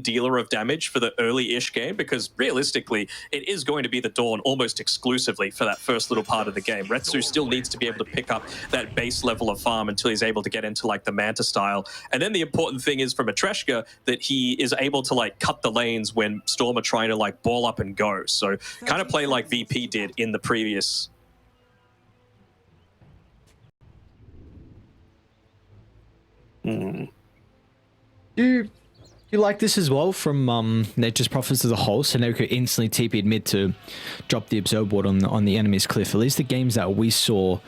main dealer of damage for the early-ish game, because realistically, it is going to be the Dawn almost exclusively for that first little part of the game. Retsu still needs to be able to pick up that base level of farm until he's able to get into like the Manta style. And then the important thing is for Matreshka that he is able to like cut the lanes when StoRm are trying to like ball up and go. So kind of play like VP did in the previous. Do you like this as well from Nature's Prophets as a whole? Seneko instantly TP'd mid to drop the Absorb Ward on the enemy's cliff. At least the games that we saw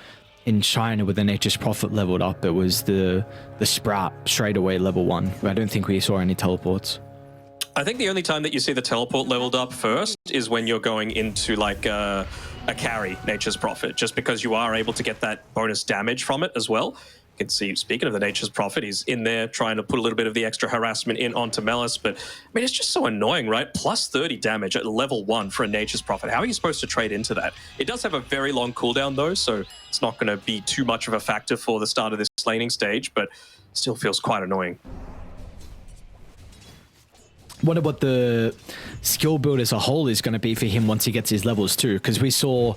in China with the Nature's Prophet leveled up, it was the Sprout straight away level 1. I don't think we saw any teleports. I think the only time that you see the teleport leveled up first is when you're going into like a carry Nature's Prophet, just because you are able to get that bonus damage from it as well. You can see, speaking of the Nature's Prophet, he's in there trying to put a little bit of the extra harassment in onto Melis, but I mean, it's just so annoying, right? Plus 30 damage at level 1 for a Nature's Prophet. How are you supposed to trade into that? It does have a very long cooldown though, so it's not going to be too much of a factor for the start of this laning stage, but still feels quite annoying. Wonder what the skill build as a whole is going to be for him once he gets his levels too, because we saw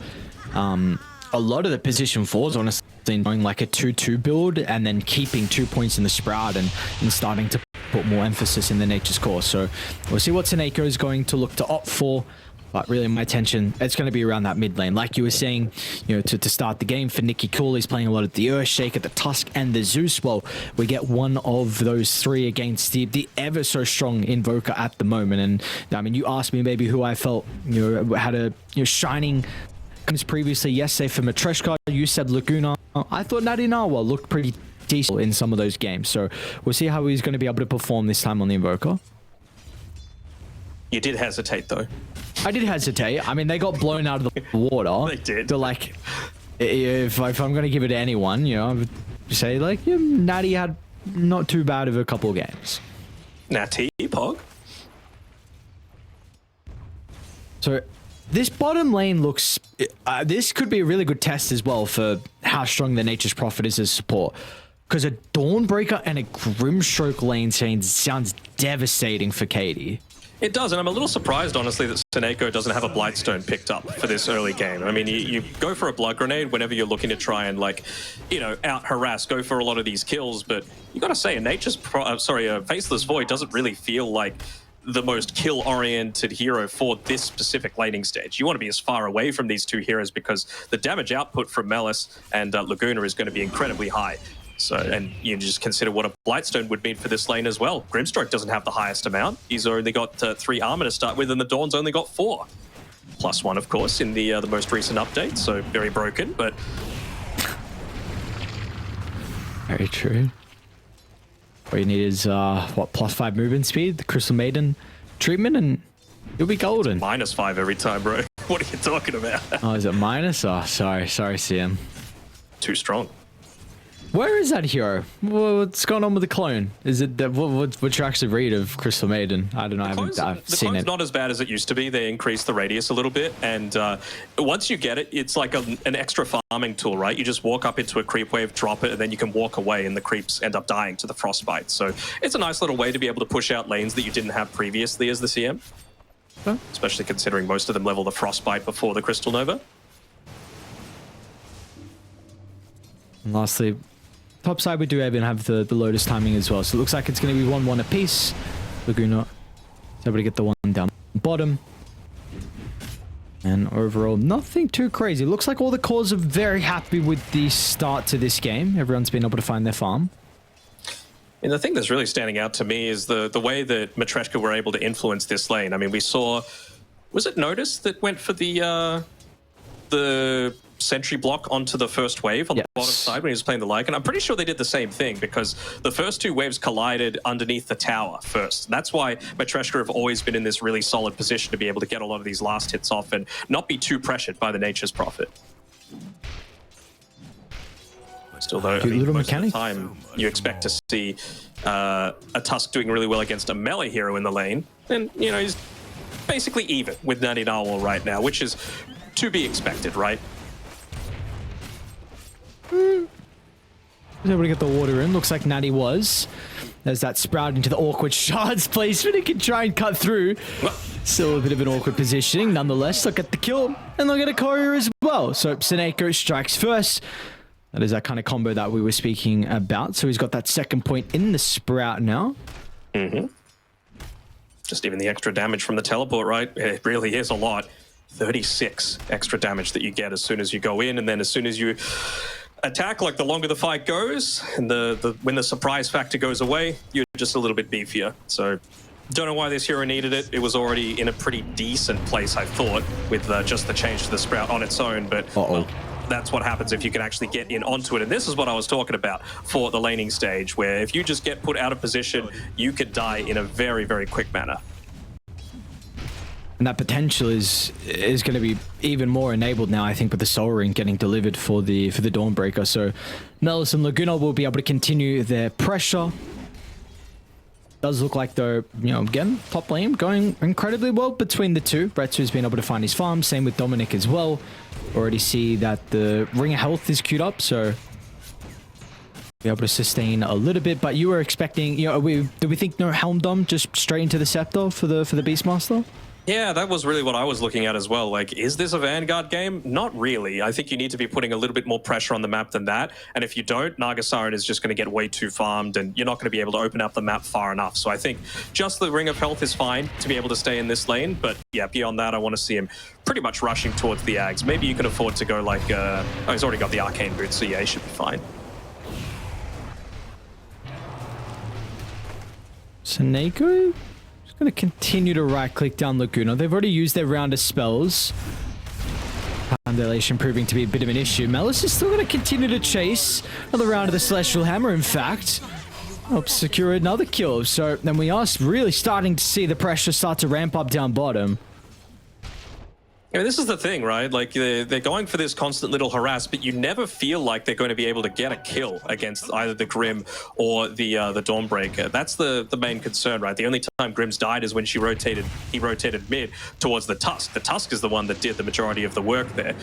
a lot of the position 4s honestly going like a 2-2 build and then keeping 2 points in the Sprout and starting to put more emphasis in the Nature's Core. So we'll see what Seneko is going to look to opt for. But really, my attention, it's going to be around that mid lane. Like you were saying, you know, to start the game for Nicky Cool, he's playing a lot of the Earthshaker, the Tusk, and the Zeus. Well, we get one of those 3 against the ever so strong Invoker at the moment. And I mean, you asked me maybe who I felt, you know, had a shining previously yesterday for Matreshka. You said Laguna. I thought Nadinawa looked pretty decent in some of those games. So we'll see how he's going to be able to perform this time on the Invoker. You did hesitate though. I did hesitate. I mean, they got blown out of the water. They did. So, like, if I'm going to give it to anyone, you know, I would say, like, yeah, Natty had not too bad of a couple of games. Natty, Pog. So, this bottom lane looks... this could be a really good test as well for how strong the Nature's Prophet is as support. Because a Dawnbreaker and a Grimstroke lane sounds devastating for Katie. It does, and I'm a little surprised, honestly, that Seneko doesn't have a Blightstone picked up for this early game. I mean, you go for a Blood Grenade whenever you're looking to try and, like, you know, out-harass, go for a lot of these kills, but you gotta say, a Faceless Void doesn't really feel like the most kill-oriented hero for this specific laning stage. You want to be as far away from these two heroes because the damage output from Melis and Laguna is going to be incredibly high. So, and you just consider what a Blightstone would mean for this lane as well. Grimstroke doesn't have the highest amount. He's only got 3 armor to start with, and the Dawn's only got 4. +1, of course, in the most recent update, so very broken, but... Very true. All you need is, what, +5 movement speed, the Crystal Maiden treatment, and you'll be golden. -5 every time, bro. What are you talking about? Oh, is it minus? Oh, sorry, CM. Too strong. Where is that hero? What's going on with the clone? Is it that what's your actual read of Crystal Maiden? I don't know. I've seen it. The clone's not as bad as it used to be. They increased the radius a little bit, and once you get it, it's like an extra farming tool, right? You just walk up into a creep wave, drop it, and then you can walk away, and the creeps end up dying to the frostbite. So it's a nice little way to be able to push out lanes that you didn't have previously as the CM, especially considering most of them level the frostbite before the Crystal Nova. And lastly, top side, we do even have the Lotus timing as well. So it looks like it's going to be 1-1 apiece. Laguna is able to get the one down bottom. And overall, nothing too crazy. Looks like all the cores are very happy with the start to this game. Everyone's been able to find their farm. And the thing that's really standing out to me is the way that Matreshka were able to influence this lane. I mean, we saw... Was it Natus that went for the sentry block onto the first wave on the bottom side when he was playing the Lycan? I'm pretty sure they did the same thing because the first 2 waves collided underneath the tower first. That's why Matreshka have always been in this really solid position to be able to get a lot of these last hits off and not be too pressured by the Nature's Prophet. Still though, I mean, most of the time you expect to see a Tusk doing really well against a melee hero in the lane, and you know, he's basically even with Nadinawa right now, which is to be expected, right? Was able to get the water in. Looks like Natty was. There's that Sprout into the awkward shards placement. He can try and cut through. Still a bit of an awkward positioning. Nonetheless, they'll get the kill and they'll get a courier as well. So Seneko strikes first. That is that kind of combo that we were speaking about. So he's got that second point in the Sprout now. Just even the extra damage from the teleport, right? It really is a lot. 36 extra damage that you get as soon as you go in, and then as soon as you attack, like the longer the fight goes, and when the surprise factor goes away, you're just a little bit beefier. So don't know why this hero needed it. It was already in a pretty decent place, I thought, with just the change to the Sprout on its own, but well, that's what happens if you can actually get in onto it. And this is what I was talking about for the laning stage, where if you just get put out of position, you could die in a very, very quick manner. And that potential is going to be even more enabled now, I think, with the Soul Ring getting delivered for the Dawnbreaker. So Mellis and Laguna will be able to continue their pressure. Does look like, though, you know, again, top lane going incredibly well between the two. Retsu's been able to find his farm. Same with Dominic as well. Already see that the Ring of Health is queued up, so be able to sustain a little bit. But you were expecting, you know, do we think no Helm Dom just straight into the Scepter for the Beastmaster? Yeah, that was really what I was looking at as well. Like, is this a Vanguard game? Not really. I think you need to be putting a little bit more pressure on the map than that. And if you don't, Naga Siren is just going to get way too farmed and you're not going to be able to open up the map far enough. So I think just the Ring of Health is fine to be able to stay in this lane. But yeah, beyond that, I want to see him pretty much rushing towards the Ags. Maybe you can afford to go like, oh, he's already got the Arcane Boots, so yeah, he should be fine. Seneko? Going to continue to right-click down Laguna. They've already used their round of spells. Dilation proving to be a bit of an issue. Mellis is still going to continue to chase another round of the Celestial Hammer, in fact. Helps secure another kill. So then we are really starting to see the pressure start to ramp up down bottom. I mean, this is the thing, right? Like, they're going for this constant little harass, but you never feel like they're going to be able to get a kill against either the Grim or the Dawnbreaker. That's the main concern, right? The only time Grim's died is when he rotated mid towards the Tusk. The Tusk is the one that did the majority of the work there.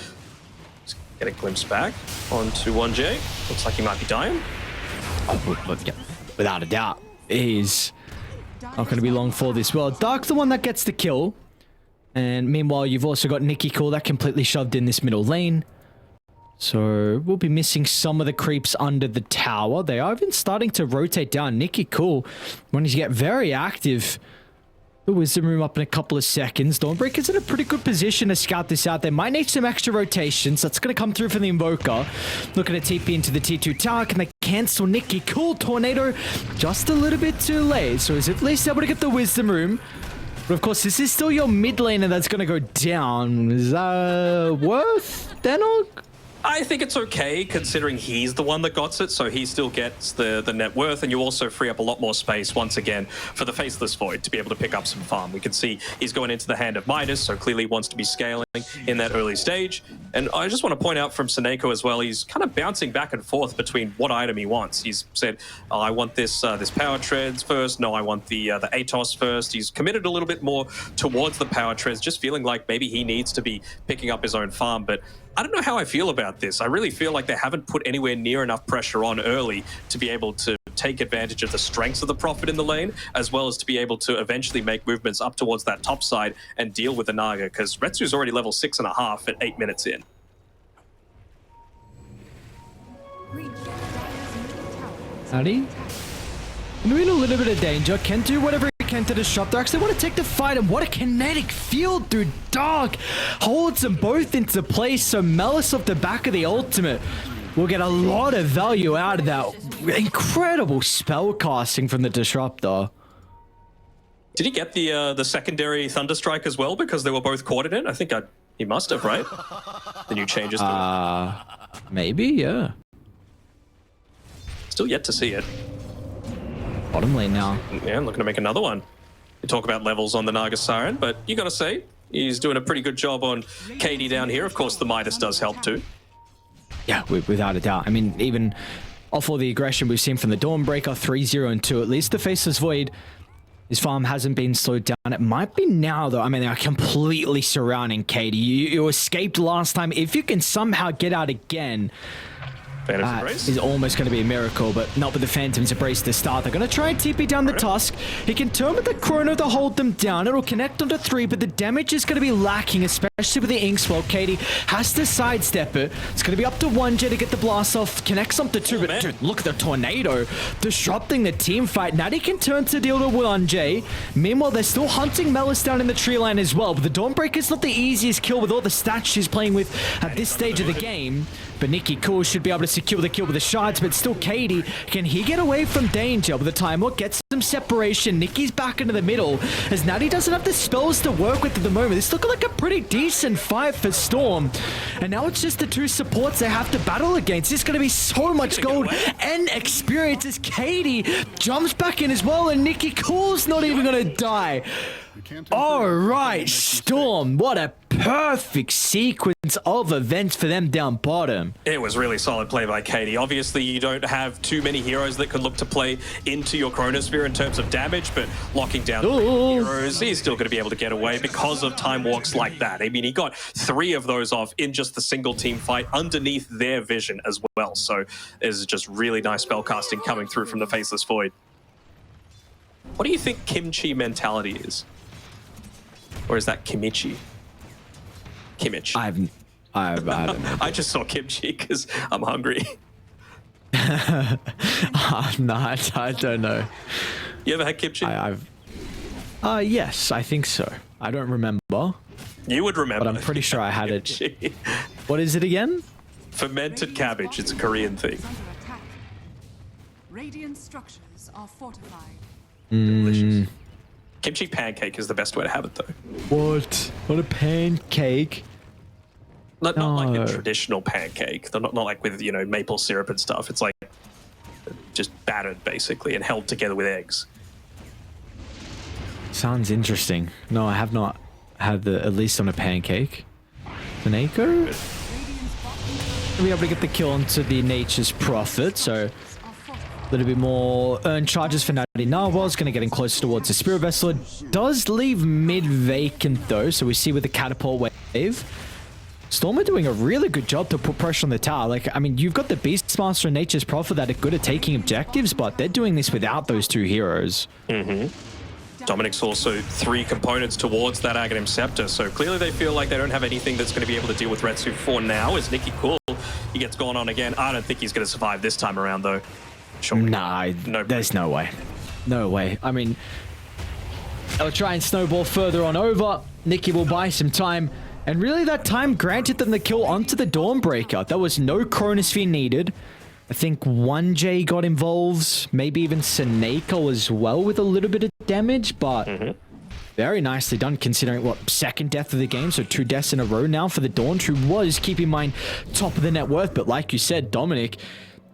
Just get a glimpse back onto 1J. Looks like he might be dying. Oh, yeah. Without a doubt, he's not going to be long for this. Well, Dark's the one that gets the kill. And meanwhile, you've also got Nikki Cool that completely shoved in this middle lane. So we'll be missing some of the creeps under the tower. They are even starting to rotate down. Nikki Cool, when you get very active, the Wisdom Room up in a couple of seconds. Dawnbreaker's in a pretty good position to scout this out. They might need some extra rotations. That's going to come through from the Invoker. Looking at TP into the T2 tower. Can they cancel Nikki Cool? Tornado just a little bit too late. So he's at least able to get the Wisdom Room. But of course, this is still your mid laner that's going to go down. Is that worth Denog? I think it's okay, considering he's the one that got it, so he still gets the net worth, and you also free up a lot more space, once again, for the Faceless Void to be able to pick up some farm. We can see he's going into the hand of Midas, so clearly wants to be scaling in that early stage. And I just want to point out from Seneko as well, he's kind of bouncing back and forth between what item he wants. He's said, oh, I want this Power Treads first. No, I want the Atos first. He's committed a little bit more towards the Power Treads, just feeling like maybe he needs to be picking up his own farm. But I don't know how I feel about this. I really feel like they haven't put anywhere near enough pressure on early to be able to take advantage of the strengths of the Prophet in the lane, as well as to be able to eventually make movements up towards that top side and deal with the Naga, because Retsu's already level 6.5 at 8 minutes in. Howdy? We're in a little bit of danger. Can do whatever he can to disrupt. They actually want to take the fight, and what a kinetic field through Dark holds them both into place. So Mellis off the back of the ultimate will get a lot of value out of that incredible spell casting from the Disruptor. Did he get the secondary Thunderstrike as well, because they were both caught in it? I think he must have, right? The new changes to it. Maybe, yeah. Still yet to see it. Bottom lane now. Yeah, looking to make another one. You talk about levels on the Naga Siren, but you got to say, he's doing a pretty good job on KD down here. Of course, the Midas does help too. Yeah, without a doubt. I mean, even off all the aggression we've seen from the Dawnbreaker, 3-0 and 2, at least the Faceless Void, his farm hasn't been slowed down. It might be now, though. I mean, they're completely surrounding KD. You escaped last time. If you can somehow get out again, Phantom's That Embrace is almost going to be a miracle, but not with the Phantom's Embrace to start. They're going to try and TP down the Tusk. He can turn with the Chrono to hold them down. It'll connect onto 3, but the damage is going to be lacking, especially with the Inkswell. Katie has to sidestep it. It's going to be up to 1J to get the blast off. Connects up to 2, but dude, look at the tornado disrupting the team fight. Natty can turn to deal to 1J. Meanwhile, they're still hunting Melis down in the tree line as well, but the Dawnbreaker's not the easiest kill with all the stats she's playing with at this stage of the game. But Nikki Cool should be able to secure the kill with the shards, but still Katie, can he get away from danger with the Time Walk? Gets some separation. Nikki's back into the middle as Natty doesn't have the spells to work with at the moment. This looking like a pretty decent fight for StoRm. And now it's just the 2 supports they have to battle against. It's going to be so much gold and experience as Katie jumps back in as well, and Nikki Cool's not even going to die. All right, StoRm, what a perfect sequence of events for them down bottom. It was really solid play by Katie. Obviously, you don't have too many heroes that can look to play into your Chronosphere in terms of damage, but locking down 3 heroes, he's still going to be able to get away because of Time Walks like that. I mean, he got 3 of those off in just the single team fight underneath their vision as well. So there's just really nice spellcasting coming through from the Faceless Void. What do you think Kimchi mentality is? Or is that Kimichi? Kimmich. I don't know. I just saw kimchi because I'm hungry. No, I don't know. You ever had kimchi? Yes, I think so. I don't remember. You would remember. But I'm pretty sure I had it. What is it again? Fermented cabbage. It's a Korean thing. Radiant structures are fortified. Delicious. Kimchi pancake is the best way to have it, though. What? What a pancake? Not like a traditional pancake. They're not like with, you know, maple syrup and stuff. It's like just battered, basically, and held together with eggs. Sounds interesting. No, I have not had at least on a pancake. Taneko? Be able to get the kill onto the Nature's Prophet, so a little bit more earned charges for Natty Narwhal's going to get him closer towards the Spirit Vessel. It does leave mid vacant though, so we see with the catapult wave. StoRm are doing a really good job to put pressure on the tower. Like, I mean, you've got the Beastmaster and Nature's Prophet that are good at taking objectives, but they're doing this without those 2 heroes. Dominic's also 3 components towards that Aghanim Scepter, so clearly they feel like they don't have anything that's going to be able to deal with Retsu for now. As Nikki Cool, he gets gone on again. I don't think he's going to survive this time around, though. Sure. Nah, there's no way. No way. I mean, they'll try and snowball further on over. Nikki will buy some time. And really that time granted them the kill onto the Dawnbreaker. There was no Chronosphere needed. I think 1J got involved. Maybe even Seneko as well with a little bit of damage. But very nicely done considering, what, 2nd death of the game. So 2 deaths in a row now for the Dawn, who was, keep in mind, top of the net worth. But like you said, Dominic...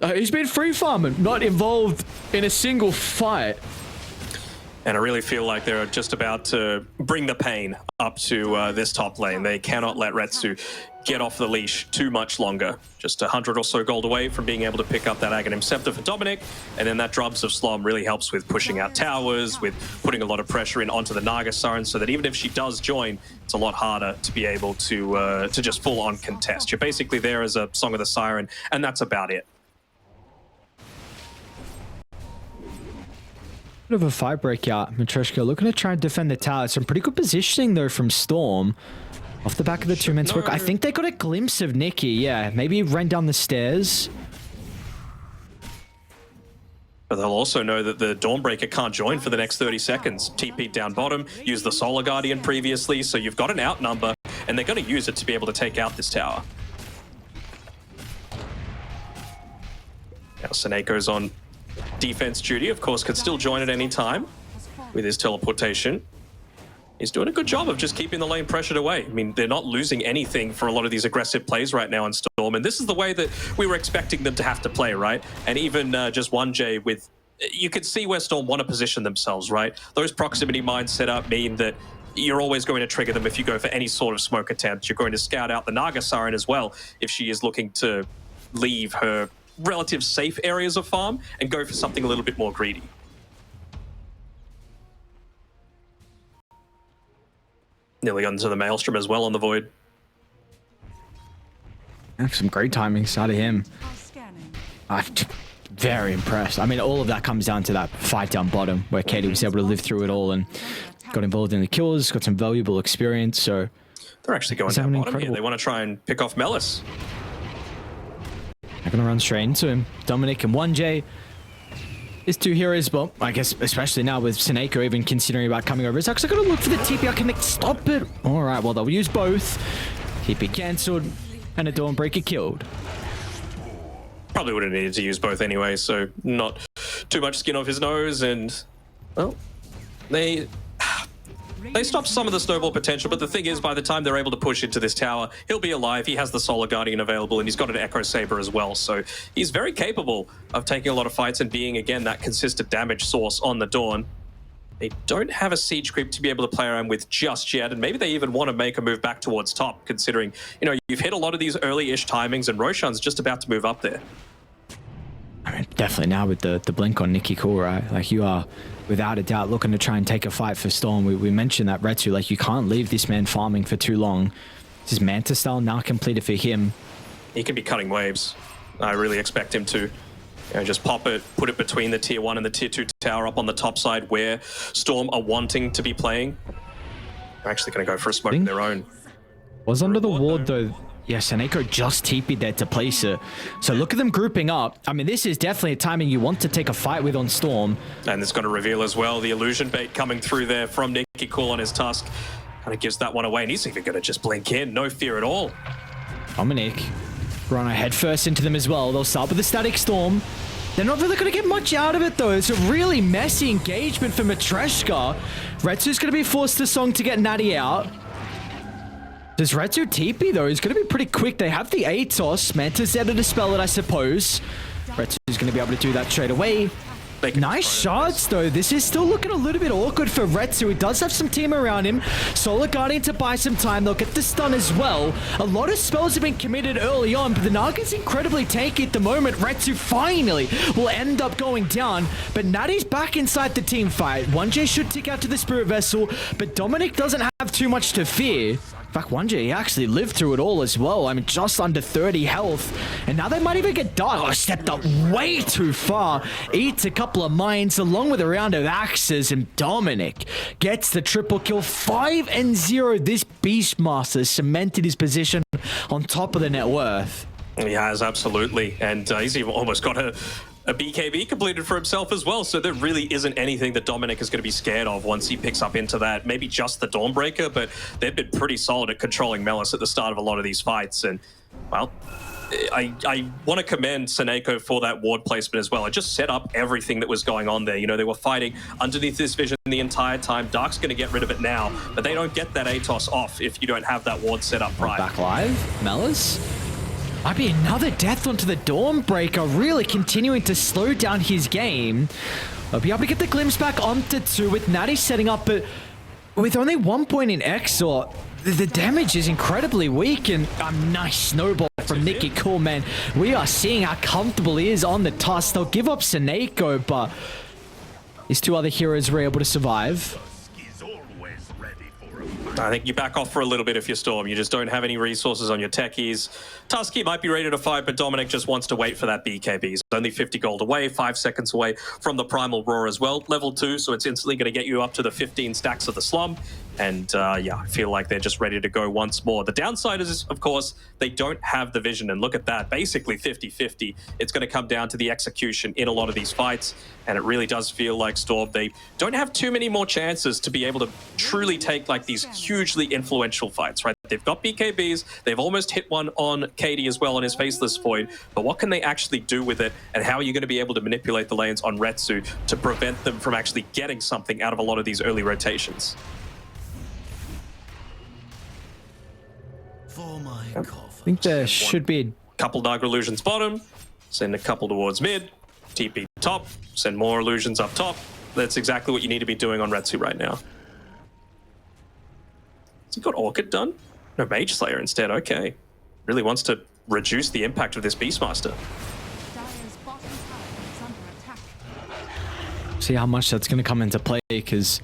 he's been free farming, not involved in a single fight. And I really feel like they're just about to bring the pain up to this top lane. They cannot let Retsu get off the leash too much longer. Just 100 or so gold away from being able to pick up that Aghanim Scepter for Dominic. And then that Drums of StoRm really helps with pushing out towers, with putting a lot of pressure in onto the Naga Siren, so that even if she does join, it's a lot harder to be able to just full on contest. You're basically there as a Song of the Siren, and that's about it. Bit of a fight breakout. Matreshka looking to try and defend the tower. Some pretty good positioning though from StoRm. Off the back of the 2-man smoke. I think they got a glimpse of Nikki. Yeah, maybe he ran down the stairs. But they'll also know that the Dawnbreaker can't join for the next 30 seconds. TP down bottom, used the Solar Guardian previously, so you've got an outnumber, and they're going to use it to be able to take out this tower. Now Seneko's on defense duty, of course, could still join at any time with his teleportation. He's doing a good job of just keeping the lane pressured away. I mean, they're not losing anything for a lot of these aggressive plays right now in StoRm, and this is the way that we were expecting them to have to play, right? And even just 1J with... You could see where StoRm want to position themselves, right? Those proximity mines set up mean that you're always going to trigger them if you go for any sort of smoke attempt. You're going to scout out the Naga Siren as well if she is looking to leave her relative safe areas of farm and go for something a little bit more greedy. Nearly onto the Maelstrom as well on the Void. Some great timings out of him. I'm very impressed. I mean, all of that comes down to that fight down bottom where Katie was able to live through it all and got involved in the kills, got some valuable experience. So they're actually going down bottom here. They want to try and pick off Melis. They're going to run straight into him. Dominic and 1J. His two heroes, well, I guess especially now with Seneko even considering about coming over. It's actually going to look for the TP. I can stop it. All right, well, they'll use both. TP cancelled and a Dawnbreaker killed. Probably would have needed to use both anyway, so not too much skin off his nose. And, well, they stopped some of the snowball potential, but the thing is, by the time they're able to push into this tower, he'll be alive. He has the Solar Guardian available, and he's got an Echo Saber as well, so he's very capable of taking a lot of fights and being, again, that consistent damage source on the Dawn. They don't have a siege creep to be able to play around with just yet, and maybe they even want to make a move back towards top, considering, you know, you've hit a lot of these early-ish timings, and Roshan's just about to move up there. I mean, definitely now with the blink on Nikki Cool, right? Like, you are without a doubt looking to try and take a fight for Storm. We mentioned that Retsu, like, you can't leave this man farming for too long. This is Manta style now completed for him. He can be cutting waves. I really expect him to. You know, just pop it, put it between the tier 1 and the tier 2 tower up on the top side where Storm are wanting to be playing. They're actually going to go for a smoke of their own. Was under the ward though. Yeah, Seneko just TP'd there to place it. So look at them grouping up. I mean, this is definitely a timing you want to take a fight with on Storm. And it's going to reveal as well the illusion bait coming through there from Nikki Cool on his Tusk. Kind of gives that one away, and he's even going to just blink in. No fear at all. Dominic run head first into them as well. They'll start with the Static Storm. They're not really going to get much out of it, though. It's a really messy engagement for Matreshka. Retsu's going to be forced to Song to get Natty out. Does Retsu TP, though? He's going to be pretty quick. They have the Atos. Manta's there to dispel it, I suppose. Retsu's going to be able to do that straight away. Nice shots, though. This is still looking a little bit awkward for Retsu. He does have some team around him. Solar Guardian to buy some time. They'll get the stun as well. A lot of spells have been committed early on, but the Naga's incredibly tanky at the moment. Retsu finally will end up going down, but Natty's back inside the team fight. 1J should tick out to the Spirit Vessel, but Dominic doesn't have too much to fear. In fact, 1J, he actually lived through it all as well. I mean, just under 30 health. And now they might even get dark. Oh, stepped up way too far. Eats a couple of mines along with a round of axes. And Dominic gets the triple kill. 5-0. This Beastmaster cemented his position on top of the net worth. He has, absolutely. And he's even almost got a BKB completed for himself as well, so there really isn't anything that Dominic is going to be scared of once he picks up into that. Maybe just the Dawnbreaker, but they've been pretty solid at controlling Melis at the start of a lot of these fights. And, well, I want to commend Seneko for that ward placement as well. It just set up everything that was going on there. You know, they were fighting underneath this vision the entire time. Dark's going to get rid of it now, but they don't get that Atos off if you don't have that ward set up right. Back live, Melis. Might be another death onto the Dawnbreaker, really continuing to slow down his game. They'll be able to get the glimpse back onto 2 with Natty setting up, but with only 1 point in Exor, the damage is incredibly weak. And a nice snowball from Nikki Cool, man. We are seeing how comfortable he is on the Tusk. They'll give up Seneko, but his 2 other heroes were able to survive. I think you back off for a little bit if you're Storm. You just don't have any resources on your techies. Tusky might be ready to fight, but Dominic just wants to wait for that BKB. He's only 50 gold away, 5 seconds away from the Primal Roar as well. Level 2, so it's instantly going to get you up to the 15 stacks of the Slum. And yeah, I feel like they're just ready to go once more. The downside is, of course, they don't have the vision. And look at that, basically 50-50. It's going to come down to the execution in a lot of these fights. And it really does feel like Storm, they don't have too many more chances to be able to truly take like these hugely influential fights, right? They've got BKBs. They've almost hit one on Katie as well on his Faceless Void. But what can they actually do with it? And how are you going to be able to manipulate the lanes on Retsu to prevent them from actually getting something out of a lot of these early rotations? I think there should be a couple Dark Illusions bottom, send a couple towards mid, TP top, send more illusions up top. That's exactly what you need to be doing on Retsu right now. Has he got Orchid done? No, Mage Slayer instead, okay. Really wants to reduce the impact of this Beastmaster. See how much that's going to come into play, because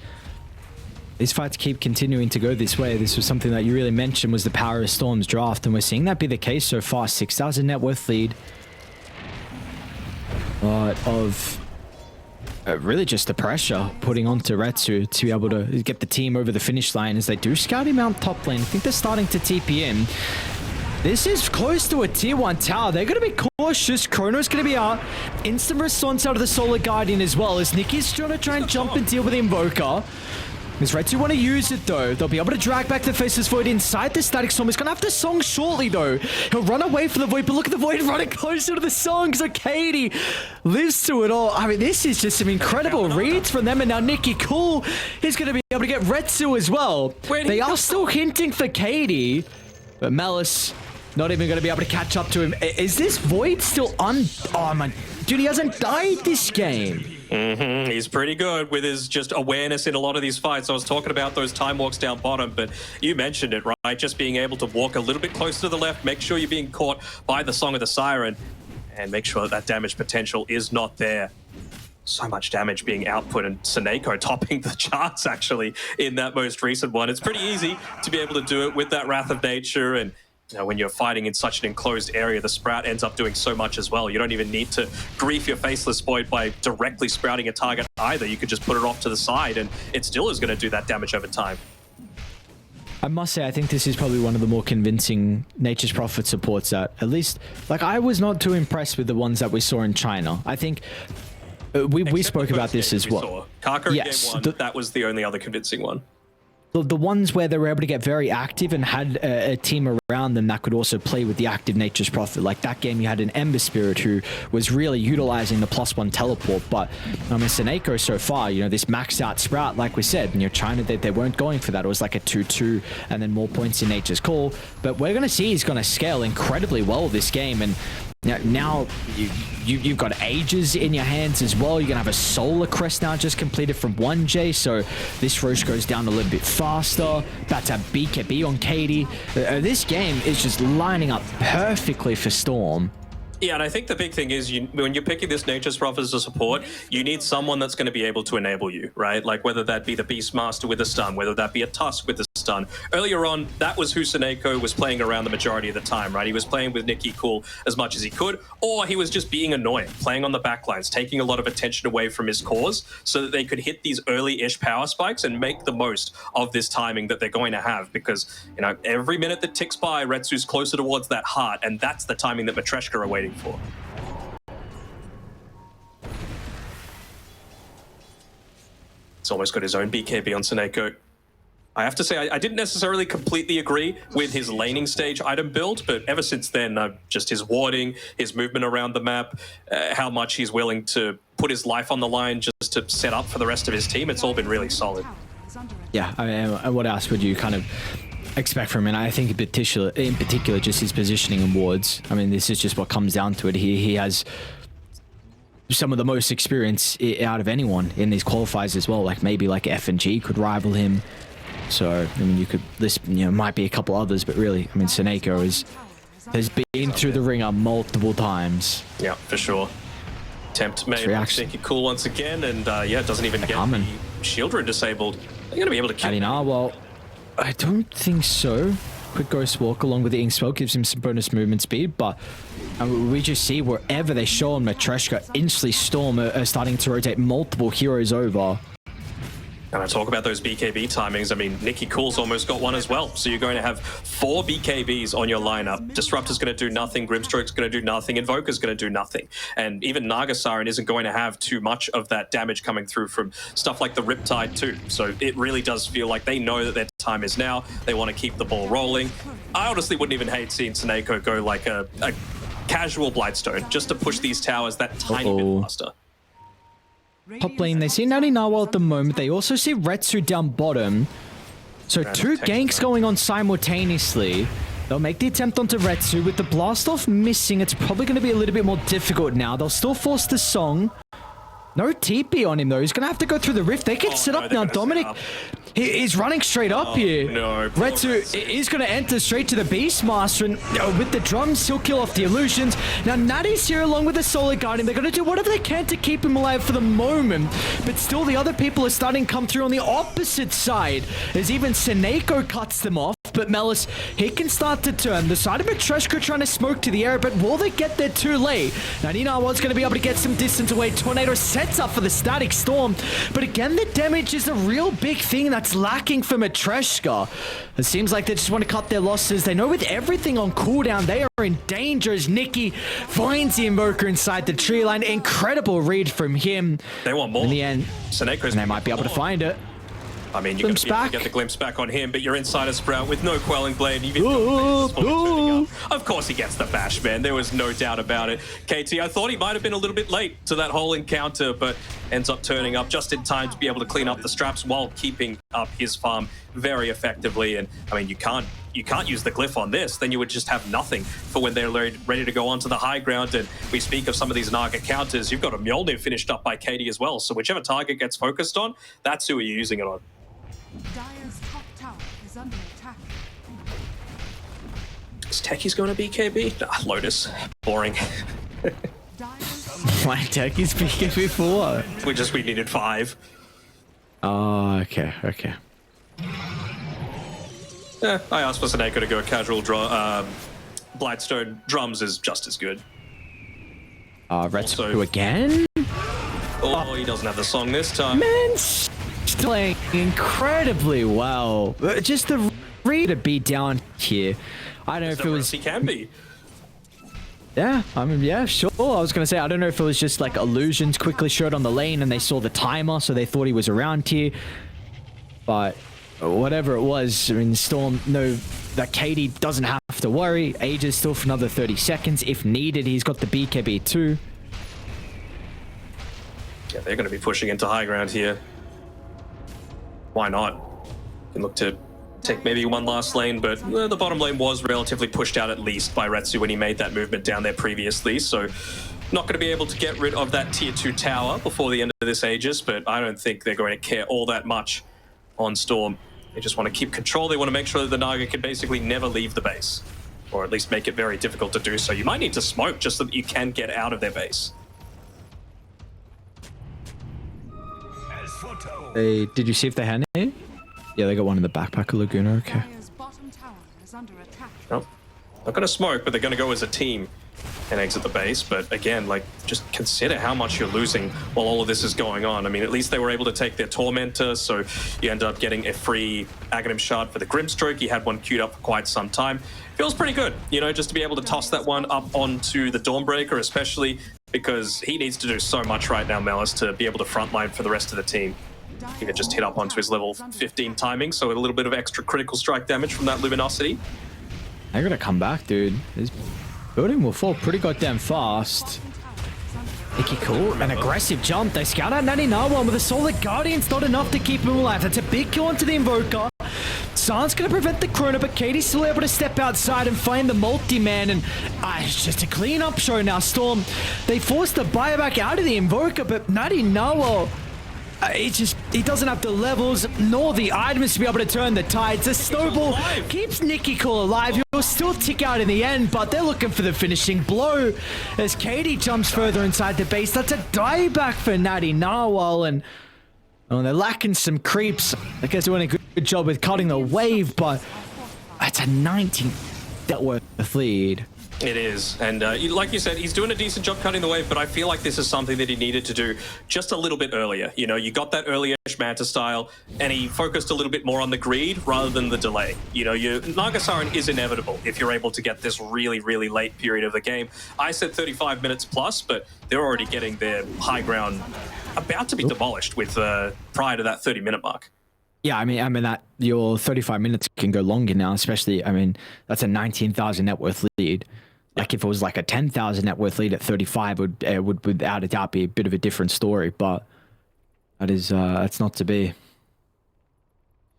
these fights keep continuing to go this way. This was something that you really mentioned, was the power of Storm's draft, and we're seeing that be the case so far. 6,000 net worth lead. of really just the pressure putting onto Retsu to be able to get the team over the finish line as they do scout him out top lane. I think they're starting to TP in. This is close to a tier 1 tower. They're going to be cautious. Chrono's going to be out. Instant response out of the Solar Guardian as well as Nicky's trying to jump and deal with the Invoker. As Retsu want to use it though, they'll be able to drag back the Faceless Void inside the Static Storm. He's going to have the Song shortly though. He'll run away from the Void, but look at the Void running closer to the Song. So Katie lives through it all. I mean, this is just some incredible reads from them. And now Nicky Cool is going to be able to get Retsu as well. They are still hinting for Katie, but Malice not even going to be able to catch up to him. Is this Void still on? Oh man, dude, he hasn't died this game. He's pretty good with his just awareness in a lot of these fights. I was talking about those time walks down bottom, but you mentioned it, right? Just being able to walk a little bit closer to the left, make sure you're being caught by the Song of the Siren, and make sure that that damage potential is not there. So much damage being output, and Seneko topping the charts actually in that most recent one. It's pretty easy to be able to do it with that Wrath of Nature, and you know, when you're fighting in such an enclosed area, the Sprout ends up doing so much as well. You don't even need to grief your Faceless Void by directly sprouting a target either. You could just put it off to the side and it still is going to do that damage over time. I must say, I think this is probably one of the more convincing Nature's Prophet supports that, at least, like, I was not too impressed with the ones that we saw in China. I think we spoke about this as well. Kaka in game 1, that was the only other convincing one. The ones where they were able to get very active and had a team around them that could also play with the active Nature's Prophet. Like that game, you had an Ember Spirit who was really utilizing the +1 teleport. But I mean, Seneko so far, you know, this maxed out Sprout, like we said, and you're China, they weren't going for that. It was like a 2-2 and then more points in Nature's Call. But we're going to see he's going to scale incredibly well this game. And now you've got Ages in your hands as well. You're going to have a Solar Crest now just completed from 1J. So this Roche goes down a little bit faster. About to have BKB on Katie. This game is just lining up perfectly for StoRm. Yeah, and I think the big thing is when you're picking this Nature's Prophet as a support, you need someone that's going to be able to enable you, right? Like whether that be the Beastmaster with a stun, whether that be a Tusk with a stun. Earlier on, that was who Seneko was playing around the majority of the time, right? He was playing with Nicky Cool as much as he could, or he was just being annoying, playing on the backlines, taking a lot of attention away from his cores so that they could hit these early-ish power spikes and make the most of this timing that they're going to have, because, you know, every minute that ticks by, Retsu's closer towards that heart, and that's the timing that Matreshka are waiting for. It's almost got his own BKB on Seneko. I have to say, I didn't necessarily completely agree with his laning stage item build, but ever since then, just his warding, his movement around the map, how much he's willing to put his life on the line just to set up for the rest of his team, it's all been really solid. Yeah, I mean, what else would you kind of expect from him? And I think in particular, just his positioning and wards. I mean, this is just what comes down to it. He has some of the most experience out of anyone in these qualifiers as well. Like maybe like F&G could rival him. So I mean, you could list, you know, might be a couple others, but really, I mean, Seneko has been through the ringer multiple times. Yeah, for sure. Attempt made by Nicky Cool once again, and yeah, it doesn't even get the HYDRA disabled. They're going to be able to kill him. Well, I don't think so. Quick Ghost Walk along with the Ink Spell gives him some bonus movement speed, but we just see wherever they show on Matreshka, instantly StoRm are starting to rotate multiple heroes over. And I talk about those BKB timings. I mean, Nicky Cool's almost got one as well. So you're going to have 4 BKBs on your lineup. Disruptor's going to do nothing. Grimstroke's going to do nothing. Invoker's going to do nothing. And even Naga Siren isn't going to have too much of that damage coming through from stuff like the Riptide too. So it really does feel like they know that their time is now. They want to keep the ball rolling. I honestly wouldn't even hate seeing Seneko go like a casual Blightstone just to push these towers that tiny bit faster. Top lane, they see Nani Narwhal at the moment. They also see Retsu down bottom. So 2 ganks going on simultaneously. They'll make the attempt onto Retsu. With the blast off missing, it's probably going to be a little bit more difficult now. They'll still force the Song. No TP on him though. He's going to have to go through the rift. They can set up now. Dominic, he's running straight up here. No, Retsu is going to enter straight to the Beastmaster, and with the drums, he'll kill off the illusions. Now Natty's here along with the Solar Guardian. They're going to do whatever they can to keep him alive for the moment, but still the other people are starting to come through on the opposite side, as even Seneko cuts them off. but Melis, he can start to turn. The side of Matreshka trying to smoke to the air, but will they get there too late? Now, Ninawa's going to be able to get some distance away. Tornado sets up for the static storm, but again, the damage is a real big thing that's lacking for Matreshka. It seems like they just want to cut their losses. They know with everything on cooldown, they are in danger as Nikki finds the Invoker inside the tree line. Incredible read from him. They want more. In the end, Seneco's and they might be able to find it. I mean, you're going to be able to get the glimpse back on him, but you're inside a Sprout with no Quelling Blade. Even turning up. Of course he gets the bash, man. There was no doubt about it. KT, I thought he might have been a little bit late to that whole encounter, but ends up turning up just in time to be able to clean up the straps while keeping up his farm very effectively. And, I mean, you can't use the glyph on this, then you would just have nothing for when they're ready to go onto the high ground. And we speak of some of these Naga counters. You've got a Mjolnir finished up by Katie as well. So whichever target gets focused on, that's who you're using it on. Dire's top tower is under attack. Is Techie's going to BKB? Nah, Lotus. Boring. Dire's Why Techie's BKB for what? We needed 5. Oh, okay. I asked for Seneko to go casual Blightstone. Drums is just as good. Retsu again? Oh, he doesn't have the song this time. Man, playing incredibly well. Just the read to be down here. I don't know if it was. He can be. Yeah, I mean, yeah, sure. I was gonna say I don't know if it was just like illusions quickly showed on the lane and they saw the timer, so they thought he was around here. But whatever it was, I mean, Storm know that Katie doesn't have to worry. Age is still for another 30 seconds if needed. He's got the BKB too. Yeah, they're going to be pushing into high ground here. Why not? You can look to take maybe one last lane, but the bottom lane was relatively pushed out at least by Retsu when he made that movement down there previously, so not going to be able to get rid of that tier 2 tower before the end of this Aegis, but I don't think they're going to care all that much on Storm. They just want to keep control. They want to make sure that the Naga can basically never leave the base, or at least make it very difficult to do so. You might need to smoke just so that you can get out of their base. Hey, did you see if they had any? Yeah, they got one in the backpack of Laguna. Okay. Dire's bottom tower is under attack. Nope. Not going to smoke, but they're going to go as a team and exit the base. But again, like, just consider how much you're losing while all of this is going on. I mean, at least they were able to take their Tormentor, so you end up getting a free Aghanim Shard for the Grimstroke. He had one queued up for quite some time. Feels pretty good, you know, just to be able to toss that one up onto the Dawnbreaker, especially because he needs to do so much right now, Melis, to be able to frontline for the rest of the team. He could just hit up onto his level 15 timing, so a little bit of extra critical strike damage from that Luminosity. They're gonna come back, dude. This building will fall pretty goddamn fast. Icky cool, an aggressive jump. They scout out Naninawa with a solid Guardian's not enough to keep him alive. That's a big kill onto the Invoker. San's gonna prevent the Chrono, but Katie's still able to step outside and find the multi-man, and it's just a clean-up show now. Storm, they forced the buyback out of the Invoker, but Naninawa, he doesn't have the levels nor the items to be able to turn the tides. The snowball keeps Nikki Cool alive. He'll still tick out in the end, but they're looking for the finishing blow as Katie jumps further inside the base. That's a dieback for Natty Narwhal, and they're lacking some creeps. I guess they're doing a good job with cutting the wave, but that's a 19 net worth lead. It is, and like you said, he's doing a decent job cutting the wave, but I feel like this is something that he needed to do just a little bit earlier. You know, you got that early-ish Manta style, and he focused a little bit more on the greed rather than the delay. You know, Nagasaren is inevitable if you're able to get this really, really late period of the game. I said 35 minutes plus, but they're already getting their high ground about to be demolished with prior to that 30-minute mark. Yeah, I mean that your 35 minutes can go longer now, especially, I mean, that's a 19,000 net worth lead. Like if it was like a 10,000 net worth lead at 35, it would without a doubt be a bit of a different story, but that is, that's not to be.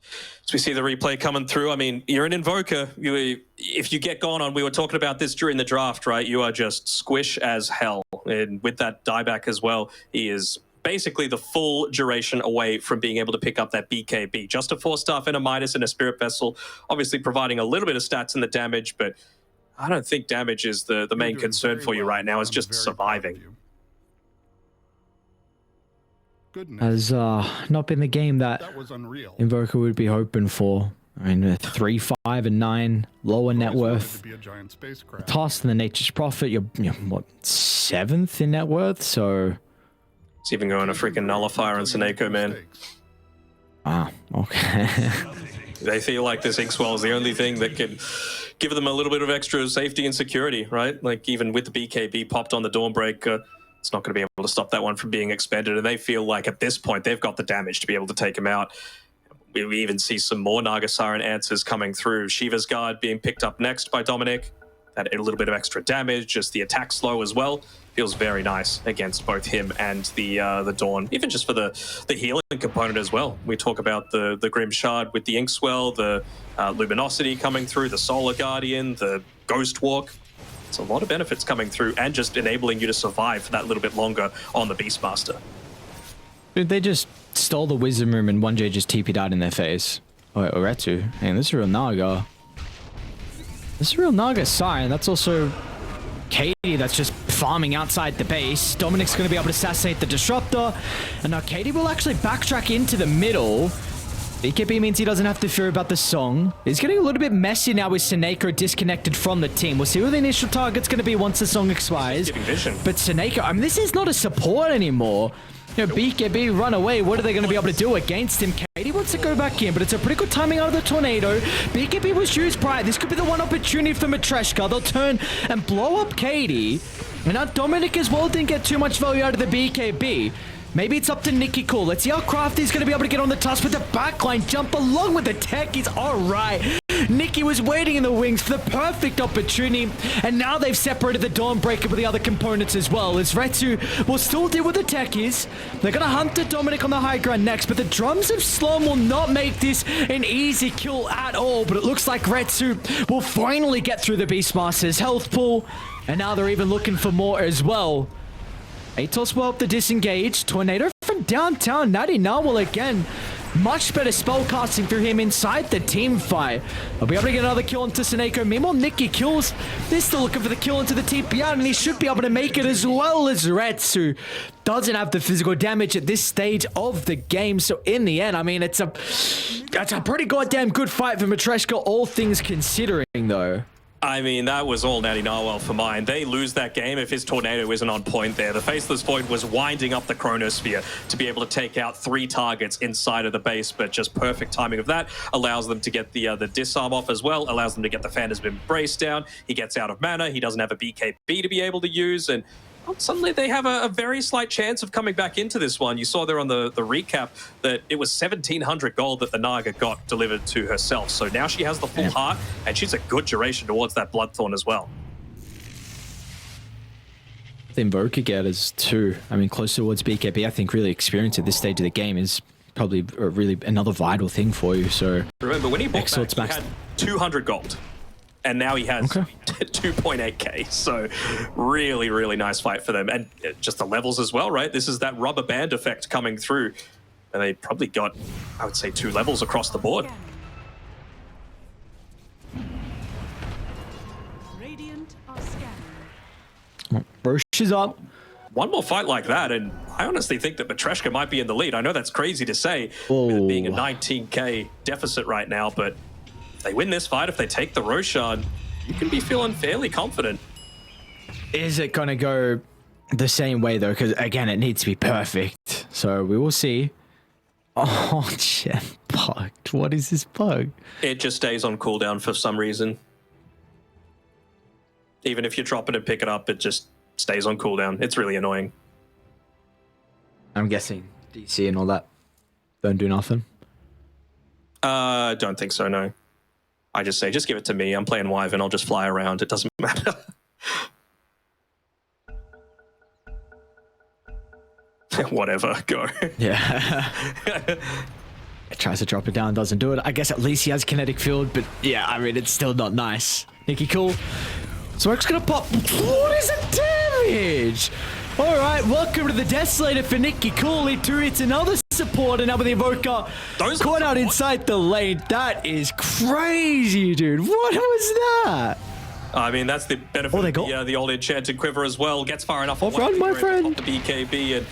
So we see the replay coming through. I mean, you're an Invoker. If you get gone on, we were talking about this during the draft, right? You are just squish as hell. And with that dieback as well, he is basically the full duration away from being able to pick up that BKB. Just a 4-star and a Midas and a Spirit Vessel, obviously providing a little bit of stats in the damage, but I don't think damage is the main concern for you right now. It's just surviving. Has not been the game that Invoker would be hoping for. I mean, 3, 5, and 9, lower net worth. Tossed in the Nature's Prophet, you're what, 7th in net worth, so... It's even going a freaking nullifier on Seneko, man. Ah, okay. They feel like this Inkswell is the only thing that can give them a little bit of extra safety and security, right? Like, even with the BKB popped on the Dawnbreaker, it's not going to be able to stop that one from being expended, and they feel like at this point they've got the damage to be able to take him out. We even see some more Naga Siren answers coming through. Shiva's Guard being picked up next by Dominic. That a little bit of extra damage, just the attack slow as well. Feels very nice against both him and the Dawn, even just for the healing component as well. We talk about the Grim Shard with the Inkswell, the Luminosity coming through, the Solar Guardian, the Ghost Walk. It's a lot of benefits coming through and just enabling you to survive for that little bit longer on the Beastmaster. Dude, they just stole the Wisdom Room and 1J just TP'd out in their face. Oh, wait, Oretsu. Man, this is real Naga. This is real Naga Siren. That's also Katie that's just farming outside the base. Dominic's going to be able to assassinate the Disruptor. And now Katie will actually backtrack into the middle. BKB means he doesn't have to fear about the song. It's getting a little bit messy now with Seneko disconnected from the team. We'll see who the initial target's going to be once the song expires. But Seneko, I mean, this is not a support anymore. You know, BKB run away. What are they going to be able to do against him? Katie wants to go back in, but it's a pretty good timing out of the tornado. BKB was used prior. This could be the one opportunity for Matreshka. They'll turn and blow up Katie. And now Dominic as well didn't get too much value out of the BKB. Maybe it's up to Nikki Cool. Let's see how Crafty's going to be able to get on the tusk with the backline jump along with the techies. All right. Nikki was waiting in the wings for the perfect opportunity. And now they've separated the Dawnbreaker with the other components as well. As Retsu will still deal with the techies. They're going to hunt the Dominic on the high ground next. But the drums of StoRm will not make this an easy kill at all. But it looks like Retsu will finally get through the Beastmaster's health pool. And now they're even looking for more as well. Atos will help the disengage. Tornado from downtown. Natty now will again. Much better spellcasting through him inside the team fight. They'll be able to get another kill into Seneko. Meanwhile, Nikki kills. They're still looking for the kill into the TP out, and he should be able to make it as well as Retsu. Doesn't have the physical damage at this stage of the game. So in the end, I mean, that's a pretty goddamn good fight for Matreshka, all things considering, though. I mean, that was all Natty Narwhal for mine. They lose that game if his Tornado isn't on point there. The Faceless Void was winding up the Chronosphere to be able to take out 3 targets inside of the base, but just perfect timing of that allows them to get the disarm off as well, allows them to get the Phantasm Embrace down. He gets out of mana, he doesn't have a BKB to be able to use, and suddenly they have a very slight chance of coming back into this one. You saw there on the recap that it was 1,700 gold that the Naga got delivered to herself. So now she has the full heart, and she's a good duration towards that Bloodthorn as well. The Invoker getters too. I mean, close towards BKB, I think really experience at this stage of the game is probably really another vital thing for you. So remember, when he bought back, he had 200 gold. And now he has 2.8k, so really, really nice fight for them. And just the levels as well, right? This is that rubber band effect coming through. And they probably got, I would say, 2 levels across the board. Radiant are scanning. Roche is up. One more fight like that, and I honestly think that Matreshka might be in the lead. I know that's crazy to say, with it being a 19k deficit right now, but if they win this fight, if they take the Roshan, you can be feeling fairly confident. Is it going to go the same way, though? Because, again, it needs to be perfect. So we will see. Oh, shit. Bugged. What is this bug? It just stays on cooldown for some reason. Even if you drop it and pick it up, it just stays on cooldown. It's really annoying. I'm guessing DC and all that don't do nothing? Don't think so, no. I just say, just give it to me. I'm playing Wyvern. I'll just fly around. It doesn't matter. Whatever, go. Yeah. It tries to drop it down, doesn't do it. I guess at least he has kinetic field, but yeah, I mean, it's still not nice. Nikki Cool. Smoke's gonna pop. What is the damage? All right, welcome to the Desolator for Nikki Cool. It's another support, and now with the Invoker caught out inside the lane. That is crazy, dude. What was that? I mean, that's the benefit of the old Enchanted Quiver as well. Gets far enough away. Run, my friend. The BKB and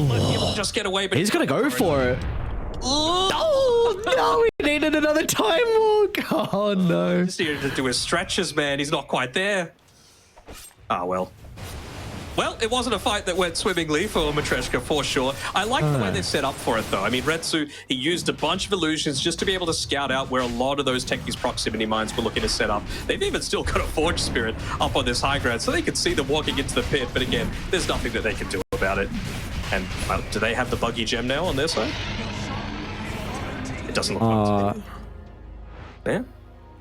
might be able to just get away. But he's gonna go for it. Oh, no, we needed another time walk. Oh, no. Just needed to do his stretches, man. He's not quite there. Ah, well. Well, it wasn't a fight that went swimmingly for Matreshka, for sure. I like the way they set up for it, though. I mean, Retsu, he used a bunch of illusions just to be able to scout out where a lot of those techies proximity mines were looking to set up. They've even still got a Forge Spirit up on this high ground, so they could see them walking into the pit. But again, there's nothing that they can do about it. And do they have the buggy gem now on their side? It doesn't look like it. Yeah?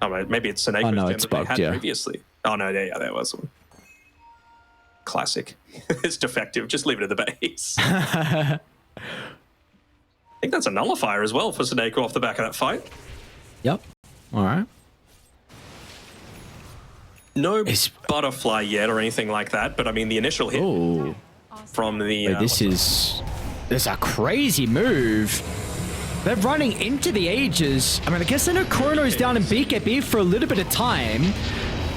Oh, maybe it's Seneco's no, gem it's that they bugged, had yeah. previously. Oh, no, yeah, there was one. Classic. It's defective. Just leave it at the base. I think that's a nullifier as well for Seneko off the back of that fight. Yep. All right. No butterfly yet or anything like that, but I mean the initial hit from the... This is a crazy move. They're running into the ages. I mean, I guess they know Chrono's down in BKB for a little bit of time.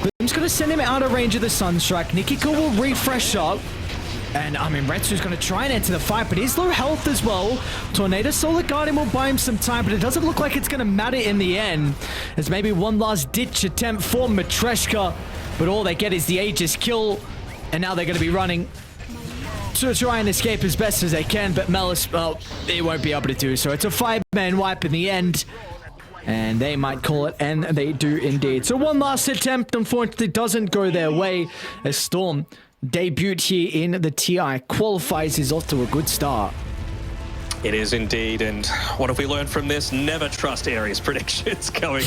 But I'm just going to send him out of range of the Sunstrike. Nikiko will refresh up. And, I mean, Retsu's going to try and enter the fight, but he's low health as well. Tornado Solar Guardian will buy him some time, but it doesn't look like it's going to matter in the end. There's maybe one last ditch attempt for Matreshka, but all they get is the Aegis kill. And now they're going to be running to try and escape as best as they can, but Melis, well, they won't be able to do so. It's a 5-man wipe in the end. And they might call it, and they do indeed. So one last attempt, unfortunately, doesn't go their way. As StoRm debuted here in the TI qualifies is off to a good start. It is indeed, and what have we learned from this? Never trust Aries predictions going